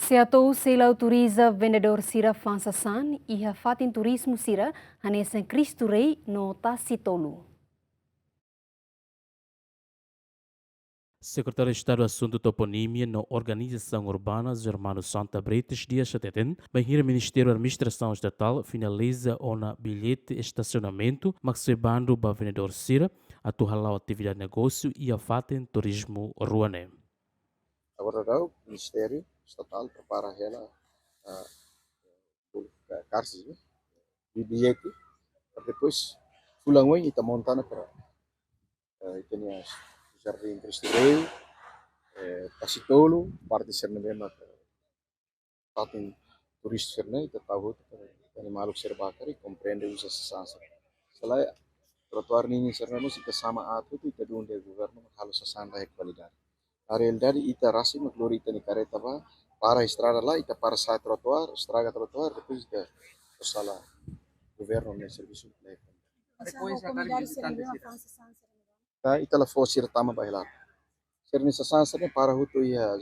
Seatou sela autoriza vendedor sira fansasan iha fatin turismo sira hanesan Cristo Rei no Tacitolu. Secretário de Estado do Assunto Toponímia na Organização Urbana Germano Santa Bretes dia 7, bem o Ministério da Administração Estatal finaliza o bilhete estacionamento, maxibando para vendedor Sira, a tuhalau atividade de negócio e a fatem turismo ruane. Agora o Ministério Estatal prepara ela cartas de bilhete para depois pulang e está montando para tinha Jardim Cristo Rei, Tacitolo, parte Sernavema fatem turis Sernai, está tahu para maluk serbakari compreende usa sesansa. Selain trotoar ini Sernai kita sama atu itu kita dunde governo kalau sasanda é qualidade. A realidade ita rasi maglori ita ni kareta ba para estrada lá ita para sa trotoar, estraga trotoar depois ita sala governo ne serviço público. Depois a carga visitante Tá ita la fosse tama bailar. Ser necessário ne para hutu ia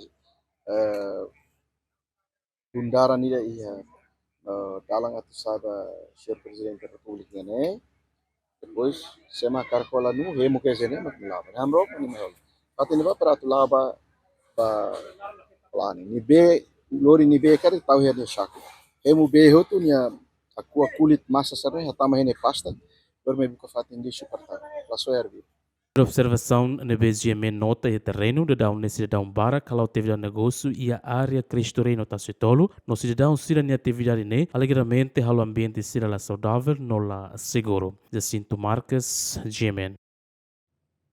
bundaran ida ia dalang atu sada Sr. Presidente da República ne depois sema carcola nu remo que zene mak milaba. Hamro ni mehol. Patin ba para tu laba ba plani ni be lori ni be kari tau herde shaku emu be hotu nia akua kulit massa sarne hatama hene pasta dorme buka fatin di superta laso erbi Observação na BGM nota e terreno de dar necessidade bara kalau atividade negócio e a área Cristo Rei no Tacitolo, no cidadão sira ni atividade ne, alegremente halo ambiente sira la saudável no la seguro. Jacinto Marques, GMN.